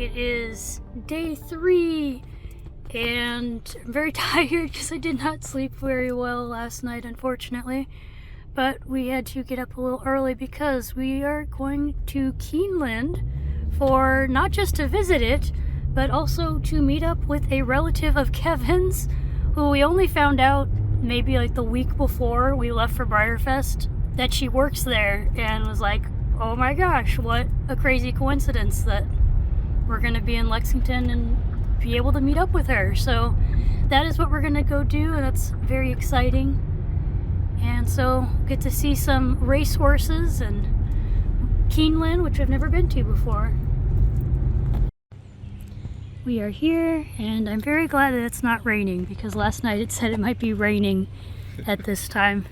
It is day 3 and I'm very tired because I did not sleep very well last night, unfortunately. But we had to get up a little early because we are going to Keeneland for not just to visit it, but also to meet up with a relative of Kevin's who we only found out maybe like the week before we left for BreyerFest that she works there, and was like, oh my gosh, what a crazy coincidence that we're gonna be in Lexington and be able to meet up with her. So that is what we're gonna go do, and that's very exciting. And so get to see some racehorses and Keeneland, which I've never been to before. We are here, and I'm very glad that it's not raining because last night it said it might be raining at this time.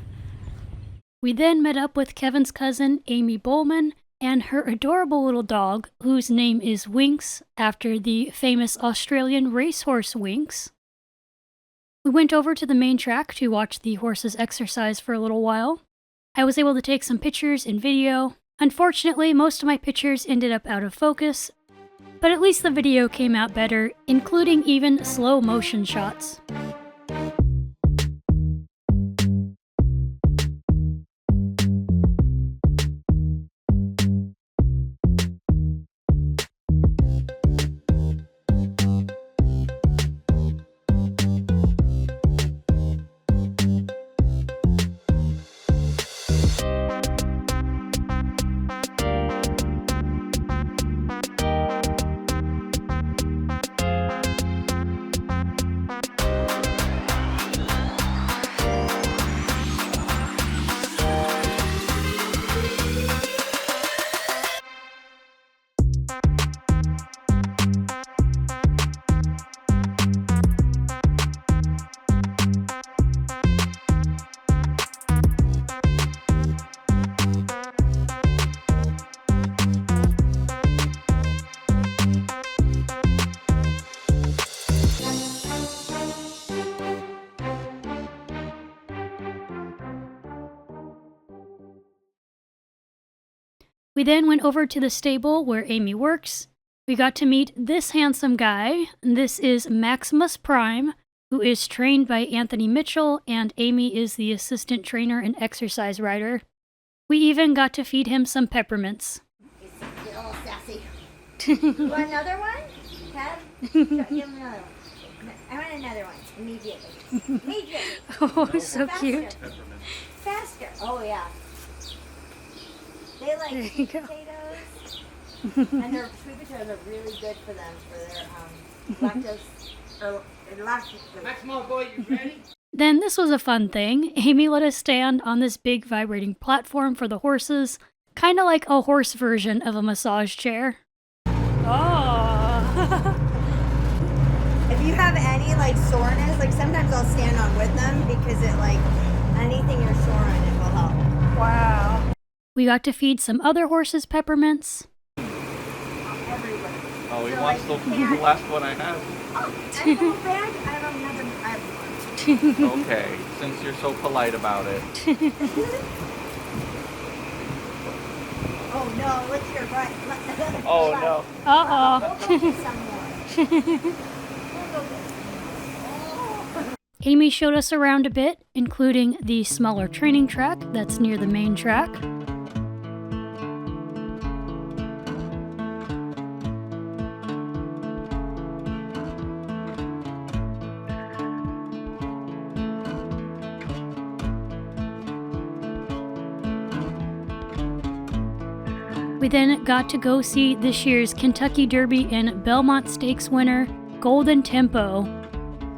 We then met up with Kevin's cousin, Amy Bowman, and her adorable little dog, whose name is Winx, after the famous Australian racehorse Winx. We went over to the main track to watch the horses exercise for a little while. I was able to take some pictures and video. Unfortunately, most of my pictures ended up out of focus, but at least the video came out better, including even slow motion shots. We then went over to the stable where Amy works. We got to meet this handsome guy. This is Maximus Prime, who is trained by Anthony Mitchell, and Amy is the assistant trainer and exercise rider. We even got to feed him some peppermints. Get all sassy. You want another one? Kev? Give him another one. I want another one. Immediately. Immediately. Oh, so Faster. cute. Faster. Oh, yeah. They like There you sweet go. potatoes. And their sweet potatoes are really good for them, for their lactose. Maximo, boy, you ready? Then this was a fun thing. Amy let us stand on this big vibrating platform for the horses, kind of like a horse version of a massage chair. Oh. If you have any like soreness, like sometimes I'll stand on with them because it like anything you're sore on it will help. Wow. We got to feed some other horses peppermints. Everywhere. Oh, he So, wants like, the you can't- last one I have. Oh, I have a bag. I have another. I have one. Okay, since you're so polite about it. Oh no, look here, right. Oh, no. Uh-oh. We'll go get some more. We'll go get some. Amy showed us around a bit, including the smaller training track that's near the main track. We then got to go see this year's Kentucky Derby and Belmont Stakes winner, Golden Tempo.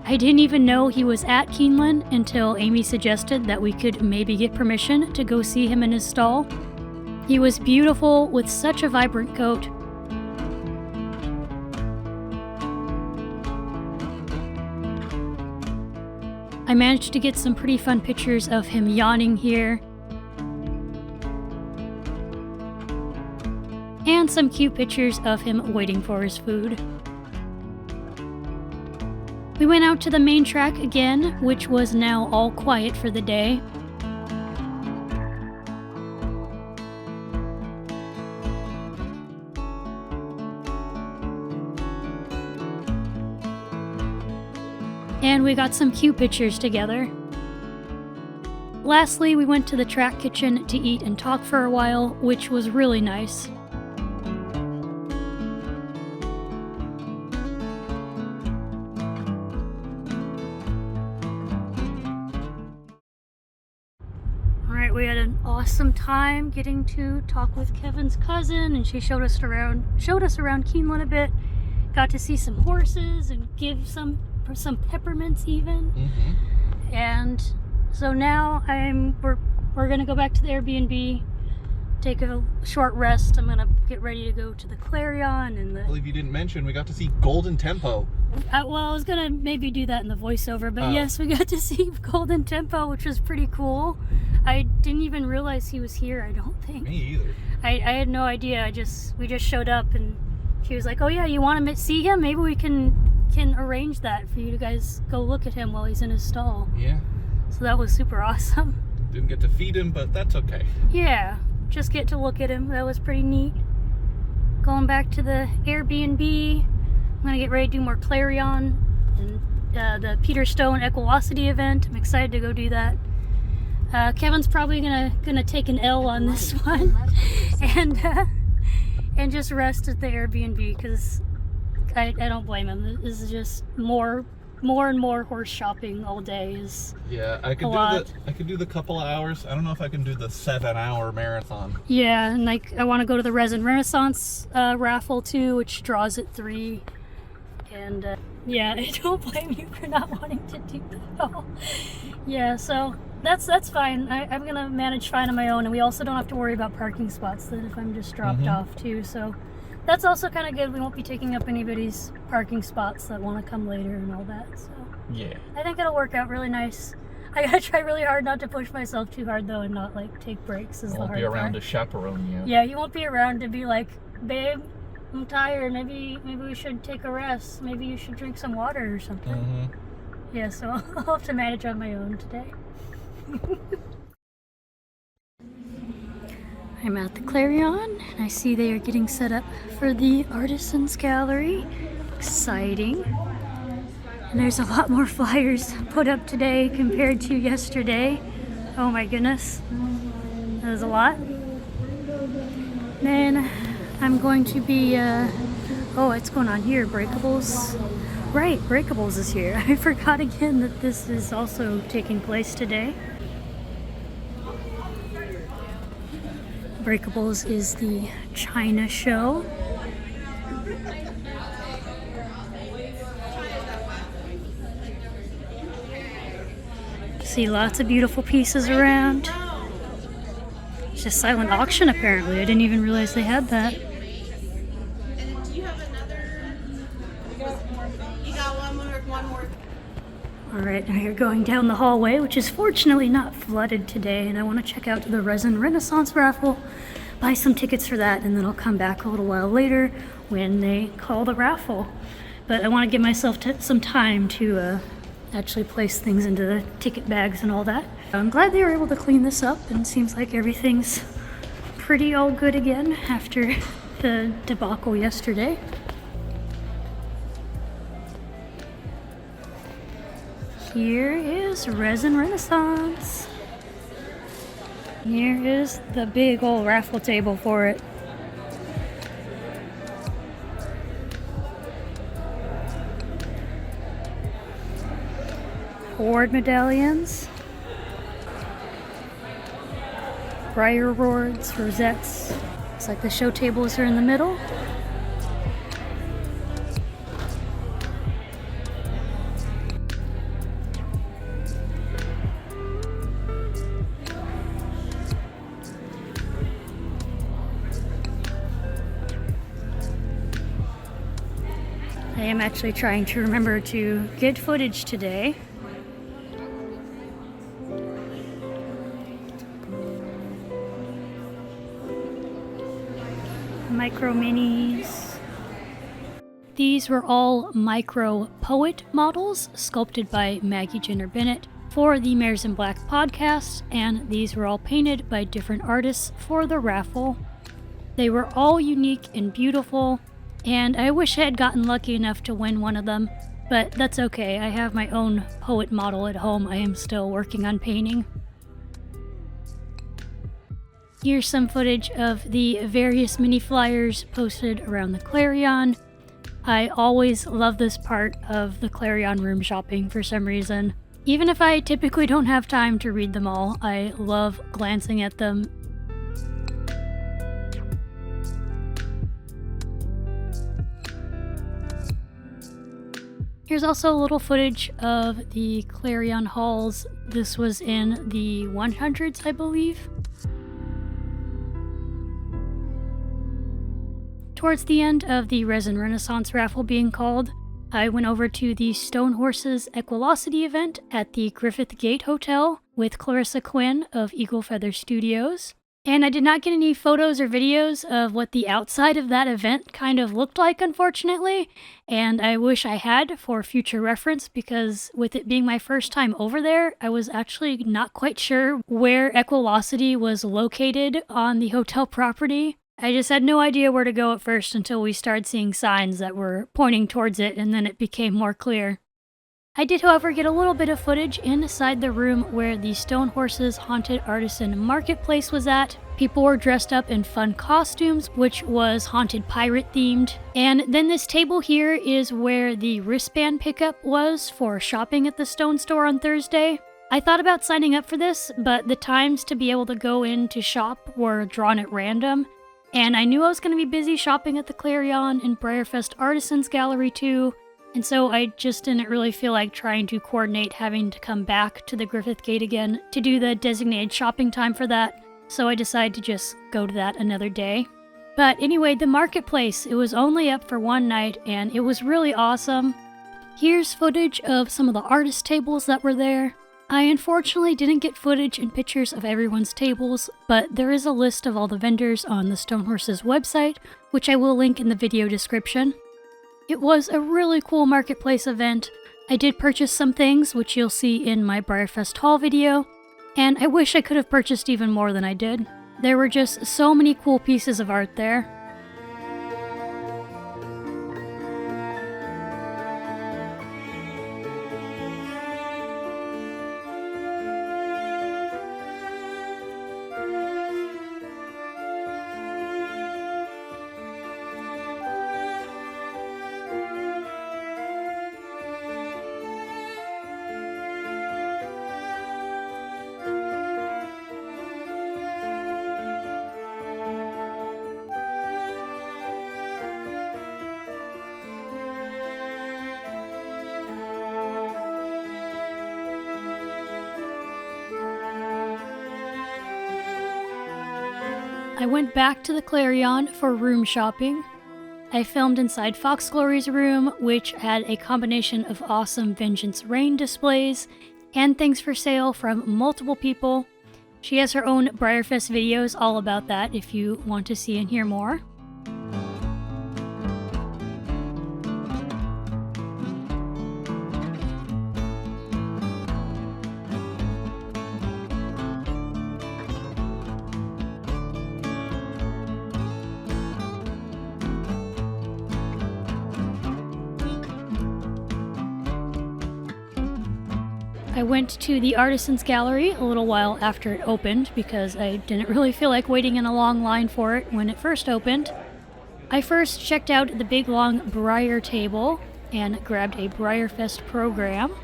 I didn't even know he was at Keeneland until Amy suggested that we could maybe get permission to go see him in his stall. He was beautiful with such a vibrant coat. I managed to get some pretty fun pictures of him yawning here, and some cute pictures of him waiting for his food. We went out to the main track again, which was now all quiet for the day. and we got some cute pictures together. Lastly, we went to the track kitchen to eat and talk for a while, which was really nice. Alright, we had an awesome time getting to talk with Kevin's cousin, and she showed us around Keeneland a bit. Got to see some horses and give some peppermints even. Mm-hmm. And so now we're gonna go back to the Airbnb, take a short rest. I'm gonna get ready to go to the Clarion and I believe you didn't mention we got to see Golden Tempo. I was gonna maybe do that in the voiceover, but yes, we got to see Golden Tempo, which was pretty cool. I didn't even realize he was here, I don't think. Me either. I had no idea. We just showed up and she was like, "Oh yeah, you want to see him? Maybe we can arrange that for you guys go look at him while he's in his stall." Yeah. So that was super awesome. Didn't get to feed him, but that's okay. Yeah, just get to look at him. That was pretty neat. Going back to the Airbnb. I'm gonna get ready to do more Clarion and the Peter Stone Equilocity event. I'm excited to go do that. Kevin's probably gonna take an L on this one and just rest at the Airbnb because I don't blame him. This is just more and more horse shopping all day is I could do the couple of hours. I don't know if I can do the 7-hour marathon. Yeah, and like I want to go to the Resin Renaissance raffle too, which draws at 3. And yeah, I don't blame you for not wanting to do that at all. Yeah, so that's fine. I'm gonna manage fine on my own, and we also don't have to worry about parking spots then if I'm just dropped off too. So that's also kind of good. We won't be taking up anybody's parking spots that want to come later and all that. So Yeah. I think it'll work out really nice. I gotta try really hard not to push myself too hard though, and not like take breaks. Is the hard Won't be around part. to chaperone you. Yeah, you won't be around to be like, "Babe, I'm tired. Maybe we should take a rest. Maybe you should drink some water or something." Mm-hmm. Yeah, so I'll have to manage on my own today. I'm at the Clarion, and I see they are getting set up for the Artisan's Gallery. Exciting. And there's a lot more flyers put up today compared to yesterday. Oh my goodness. There's a lot. Then I'm going to be, what's going on here? Breakables? Right, Breakables is here. I forgot again that this is also taking place today. Breakables is the China show. See lots of beautiful pieces around. It's just silent auction apparently. I didn't even realize they had that. And do you have another? You got one more. Alright, now you're going down the hallway, which is fortunately not flooded today, and I want to check out the Resin Renaissance raffle, buy some tickets for that, and then I'll come back a little while later when they call the raffle. But I want to give myself some time to actually place things into the ticket bags and all that. I'm glad they were able to clean this up, and it seems like everything's pretty all good again after the debacle yesterday. Here is Resin Renaissance. Here is the big old raffle table for it. Award medallions. Breyer awards, rosettes. Looks like the show tables are in the middle. I am actually trying to remember to get footage today. Micro minis. These were all micro poet models sculpted by Maggie Jenner Bennett for the Mares in Black podcast, and these were all painted by different artists for the raffle. They were all unique and beautiful, and I wish I had gotten lucky enough to win one of them. but that's okay. I have my own poet model at home I am still working on painting. Here's some footage of the various mini flyers posted around the Clarion. I always love this part of the Clarion room shopping for some reason. Even if I typically don't have time to read them all, I love glancing at them. Here's also a little footage of the Clarion hauls. This was in the 100s, I believe. Towards the end of the Resin Renaissance raffle being called, I went over to the Racehorses Equilocity event at the Griffith Gate Hotel with Clarissa Quinn of Eagle Feather Studios. And I did not get any photos or videos of what the outside of that event kind of looked like, unfortunately. And I wish I had for future reference, because with it being my first time over there, I was actually not quite sure where Equilocity was located on the hotel property. I just had no idea where to go at first until we started seeing signs that were pointing towards it, and then it became more clear. I did, however, get a little bit of footage inside the room where the Racehorses Haunted Artisan Marketplace was at. People were dressed up in fun costumes, which was haunted pirate themed. And then this table here is where the wristband pickup was for shopping at the Stone Store on Thursday. I thought about signing up for this, but the times to be able to go in to shop were drawn at random. And I knew I was going to be busy shopping at the Clarion and BreyerFest Artisans Gallery too, and so I just didn't really feel like trying to coordinate having to come back to the Griffith Gate again to do the designated shopping time for that, so I decided to just go to that another day. But anyway, the marketplace, it was only up for one night, and it was really awesome. Here's footage of some of the artist tables that were there. I unfortunately didn't get footage and pictures of everyone's tables, but there is a list of all the vendors on the Racehorses website, which I will link in the video description. It was a really cool marketplace event. I did purchase some things, which you'll see in my BreyerFest haul video, and I wish I could have purchased even more than I did. There were just so many cool pieces of art there. I went back to the Clarion for room shopping. I filmed inside Fox Glory's room, which had a combination of awesome Vengeance Rain displays and things for sale from multiple people. She has her own BreyerFest videos all about that if you want to see and hear more. I went to the Artisans Gallery a little while after it opened because I didn't really feel like waiting in a long line for it when it first opened. I first checked out the big long Breyer table and grabbed a BreyerFest program.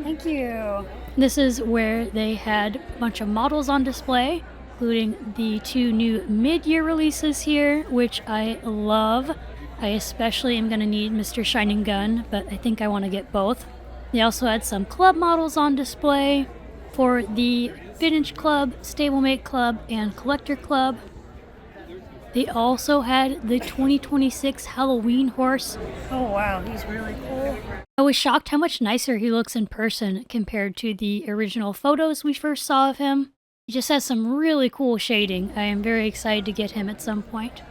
Thank you. This is where they had a bunch of models on display, including the two new mid-year releases here, which I love. I especially am going to need Mr. Shining Gun, but I think I want to get both. They also had some club models on display for the Vintage Club, Stablemate Club, and Collector Club. They also had the 2026 Halloween horse. Oh wow, he's really cool. I was shocked how much nicer he looks in person compared to the original photos we first saw of him. He just has some really cool shading. I am very excited to get him at some point.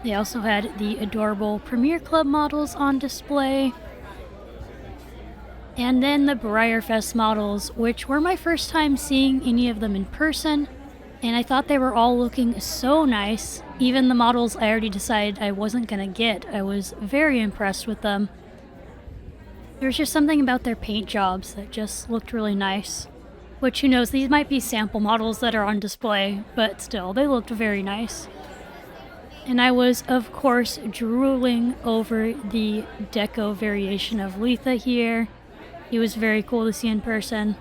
They also had the adorable Premier Club models on display. And then the BreyerFest models, which were my first time seeing any of them in person, and I thought they were all looking so nice. Even the models I already decided I wasn't gonna get, I was very impressed with them. There's just something about their paint jobs that just looked really nice. Which, who knows, these might be sample models that are on display, but still, they looked very nice. And I was, of course, drooling over the deco variation of Letha here. He was very cool to see in person.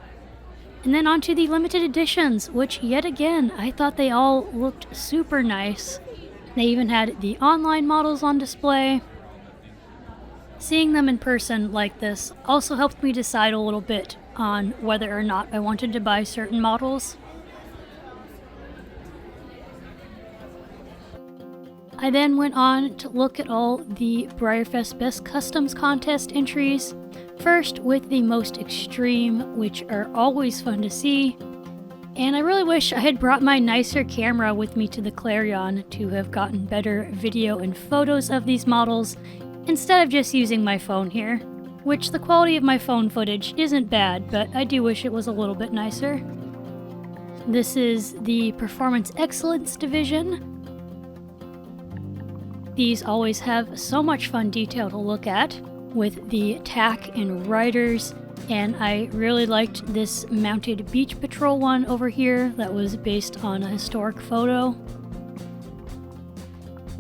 And then onto the limited editions, which yet again, I thought they all looked super nice. They even had the online models on display. Seeing them in person like this also helped me decide a little bit on whether or not I wanted to buy certain models. I then went on to look at all the BreyerFest Best Customs Contest entries, first with the most extreme, which are always fun to see, and I really wish I had brought my nicer camera with me to the Clarion to have gotten better video and photos of these models instead of just using my phone here, which the quality of my phone footage isn't bad, but I do wish it was a little bit nicer. This is the Performance Excellence division. These always have so much fun detail to look at, with the tack and riders, and I really liked this mounted beach patrol one over here that was based on a historic photo.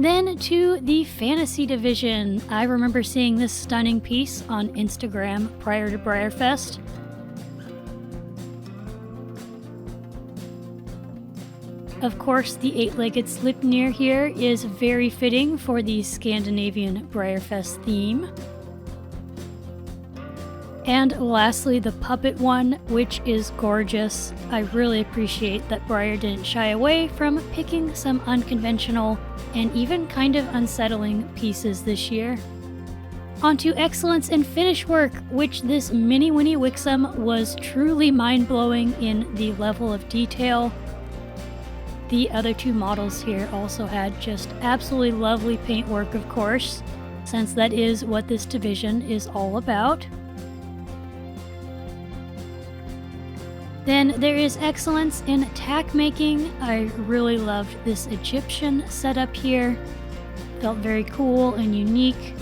Then to the fantasy division. I remember seeing this stunning piece on Instagram prior to BreyerFest. Of course, the 8-legged Sleipnir here is very fitting for the Scandinavian BreyerFest theme. And lastly, the puppet one, which is gorgeous. I really appreciate that Breyer didn't shy away from picking some unconventional and even kind of unsettling pieces this year. Onto excellence in finish work, which this mini Winnie Wixom was truly mind-blowing in the level of detail. The other two models here also had just absolutely lovely paintwork, of course, since that is what this division is all about. Then there is excellence in tack making. I really loved this Egyptian setup here. Felt very cool and unique.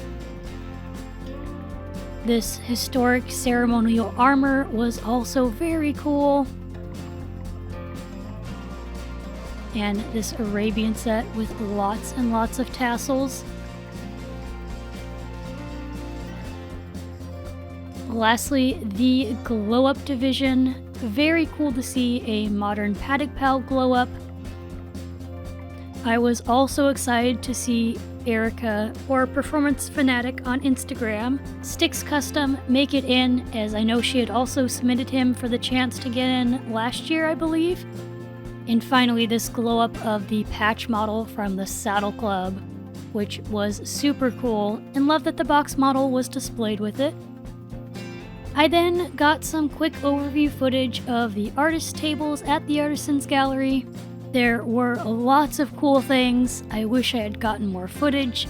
This historic ceremonial armor was also very cool. And this Arabian set with lots and lots of tassels. Lastly, the glow up division. Very cool to see a modern Paddock Pal glow up. I was also excited to see Erica, or Performance Fanatic on Instagram, Styx Custom make it in, as I know she had also submitted him for the chance to get in last year, I believe. And finally, this glow up of the patch model from the Saddle Club, which was super cool, and love that the box model was displayed with it. I then got some quick overview footage of the artist tables at the Artisan's Gallery. There were lots of cool things. I wish I had gotten more footage.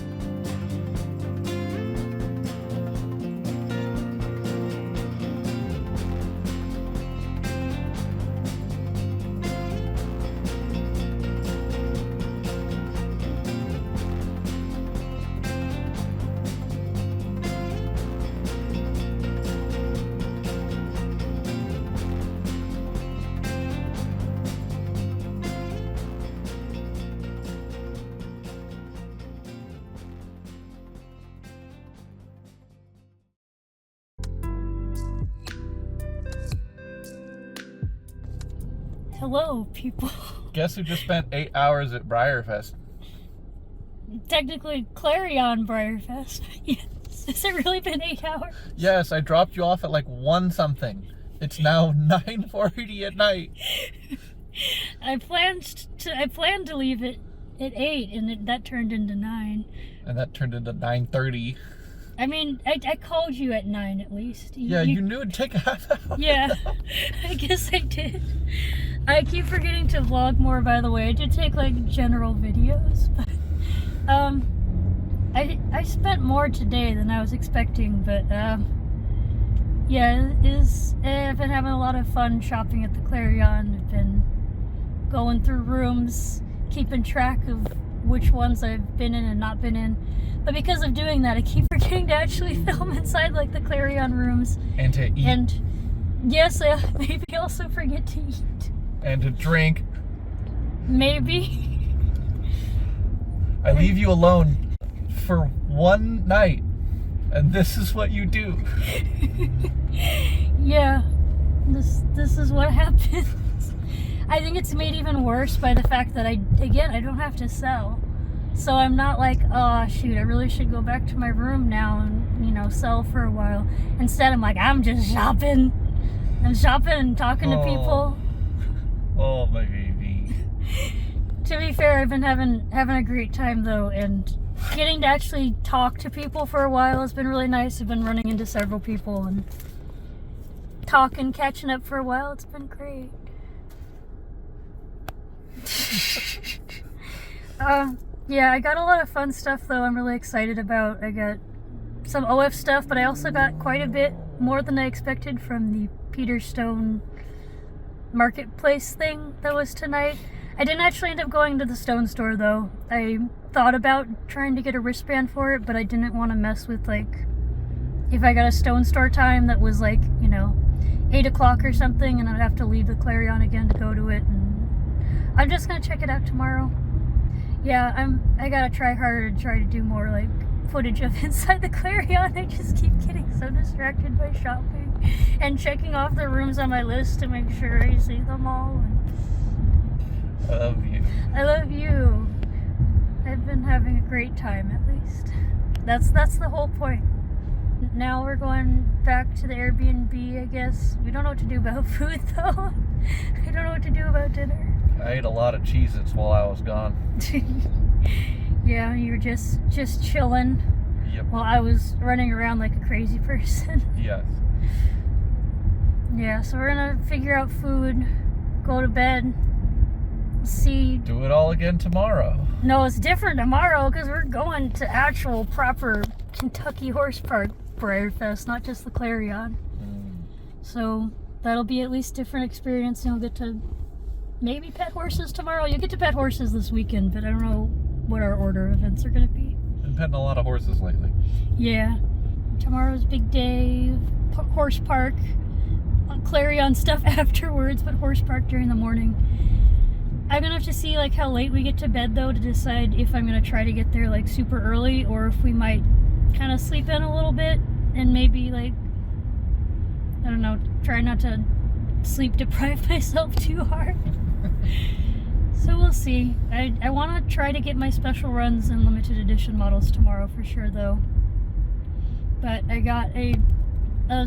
Hello, people. Guess who just spent 8 hours at BreyerFest? Technically, Clarion BreyerFest. Yes. Has it really been 8 hours? Yes, I dropped you off at like 1 something. It's now 9:40 at night. I planned to leave it at 8, and that turned into 9. And that turned into 9:30. I mean, I called you at 9 at least. You knew it'd take a half hour. Yeah, I guess I did. I keep forgetting to vlog more, by the way. I did take like general videos, but I spent more today than I was expecting, but yeah, I've been having a lot of fun shopping at the Clarion. I've been going through rooms, keeping track of which ones I've been in and not been in. But because of doing that, I keep forgetting to actually film inside like the Clarion rooms. And to eat. And yes, I maybe also forget to eat. And to drink. Maybe. I leave you alone for one night, and this is what you do. Yeah, this is what happens. I think it's made even worse by the fact that I don't have to sell. So I'm not like, oh shoot, I really should go back to my room now and, you know, sell for a while. Instead, I'm like, I'm just shopping. I'm shopping and talking to people. Oh, my baby. To be fair, I've been having a great time though, and getting to actually talk to people for a while has been really nice. I've been running into several people and talking, catching up for a while. It's been great. Yeah, I got a lot of fun stuff though I'm really excited about. I got some OF stuff, but I also got quite a bit more than I expected from the Peter Stone marketplace thing that was tonight. I didn't actually end up going to the stone store though. I thought about trying to get a wristband for it, but I didn't want to mess with, like, if I got a stone store time that was like, you know, 8 o'clock or something, and I'd have to leave the Clarion again to go to it. And I'm just gonna check it out tomorrow. Yeah, I gotta try harder to try to do more like footage of inside the Clarion. I just keep getting so distracted by shopping and checking off the rooms on my list to make sure I see them all. And I love you. I love you. I've been having a great time, at least. That's the whole point. Now we're going back to the Airbnb, I guess. We don't know what to do about food though. I don't know what to do about dinner. I ate a lot of Cheez-Its while I was gone. Yeah, you were just chilling. Yep. While I was running around like a crazy person. Yes. Yeah, so we're gonna figure out food, go to bed, see. Do it all again tomorrow. No, it's different tomorrow because we're going to actual proper Kentucky Horse Park BreyerFest, not just the Clarion. So that'll be at least different experience, and you'll get to maybe pet horses tomorrow. You'll get to pet horses this weekend, but I don't know what our order of events are going to be. Been petting a lot of horses lately. Yeah. Tomorrow's big day, horse park, Clarion stuff afterwards, but horse park during the morning. I'm gonna have to see like how late we get to bed though to decide if I'm gonna try to get there like super early or if we might kind of sleep in a little bit and maybe like, I don't know, try not to sleep deprive myself too hard. So we'll see. I want to try to get my special runs and limited edition models tomorrow for sure though. But I got a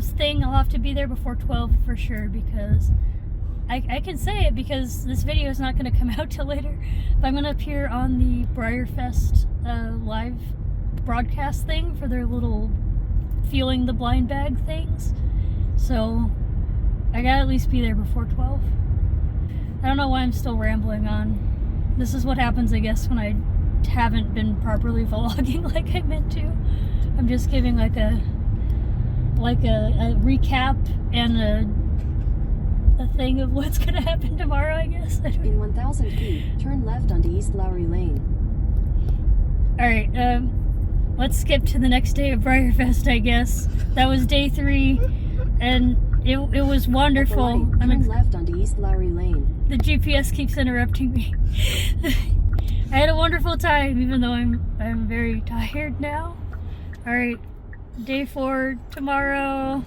thing, I'll have to be there before 12 for sure because I can say it because this video is not going to come out till later. But I'm going to appear on the BreyerFest live broadcast thing for their little feeling the blind bag things. So I gotta at least be there before 12. I don't know why I'm still rambling on. This is what happens, I guess, when I haven't been properly vlogging like I meant to. I'm just giving like a recap and a thing of what's gonna happen tomorrow, I guess. In 1,000 feet, turn left onto East Lowry Lane. Alright, let's skip to the next day of BreyerFest, I guess. That was day 3, and it was wonderful. Turn left onto East Lowry Lane. The GPS keeps interrupting me. I had a wonderful time, even though I'm very tired now. Alright, day 4 tomorrow.